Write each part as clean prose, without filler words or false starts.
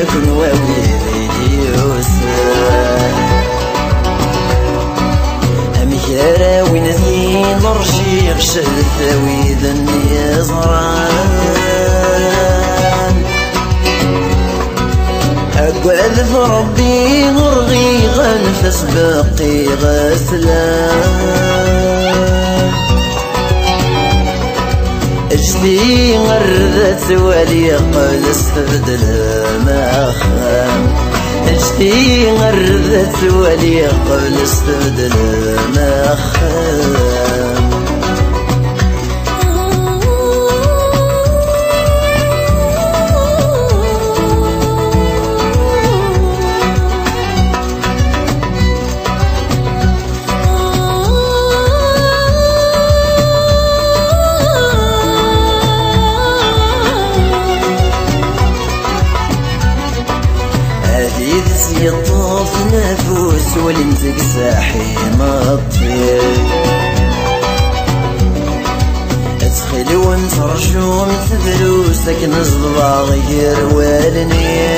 كن وويلي يوسف أمكارا وين ذي نرجي غشلت ويذن يزران أقعد في ربي غرغي غنفس باقي غسلان اجلي غردت ولي قل استبدل مخام اجلي غردت ولي قل استبدل مخام يطوف نفوس والمزق ساحي مطير ادخل ونترجم تدروسك نصبع غير والني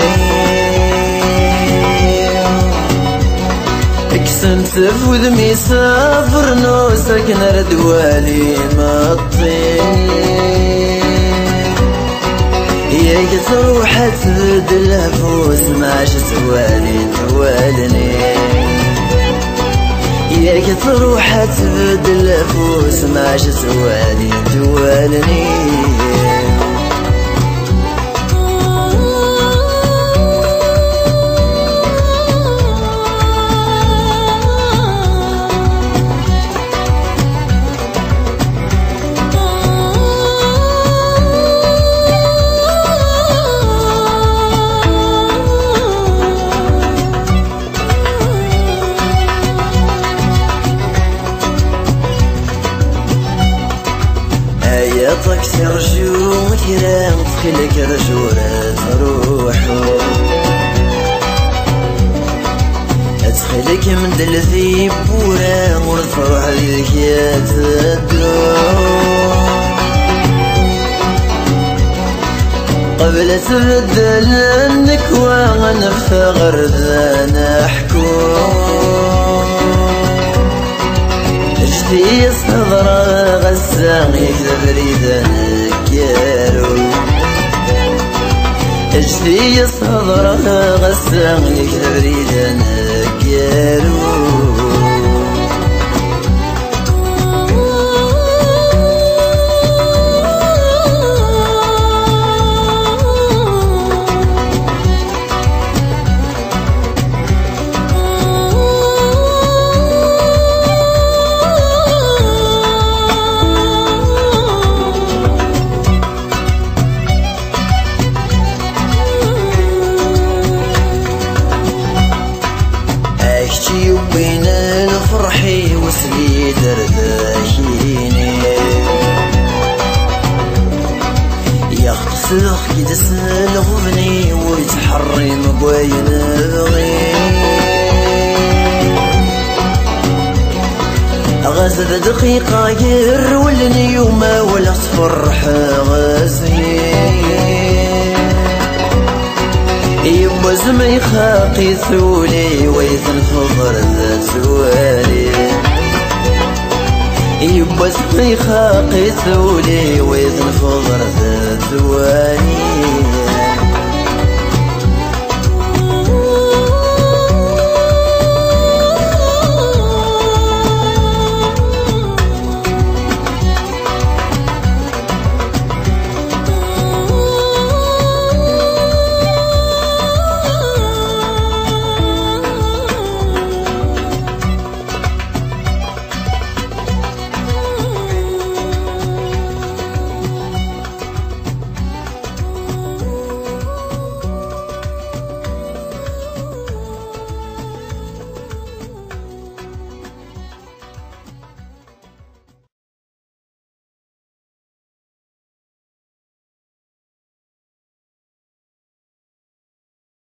اكسنت فوذمي سافر نوسك نرد والي مطير ياك تروح تبدل الفوس ما شتوالي توالني ياك تروح تبدل الفوس ما شتوالي توالني طقس رجوع كرام تخلك رجولة روحو ادخلك من دلثي بورا ورفرح ذيك يتدور قبل تبدل النكوى غنفتغر ذا نحكو اجتي صدرا غسان يكذب ريدا نكارو اجتي صدرا غسان يكذب ريدا نكارو وين الفرحي وسلي درداهيني يغسل كيدس الغبني ويتحري مقوين بغي غزل دقيقة يرولني وما ولا تفرح غزلي يبوز ما يخاقي ثولي ويثن فضر ذا سوالي يبوز ما يخاقي ثولي ويثن فضر ذا سوالي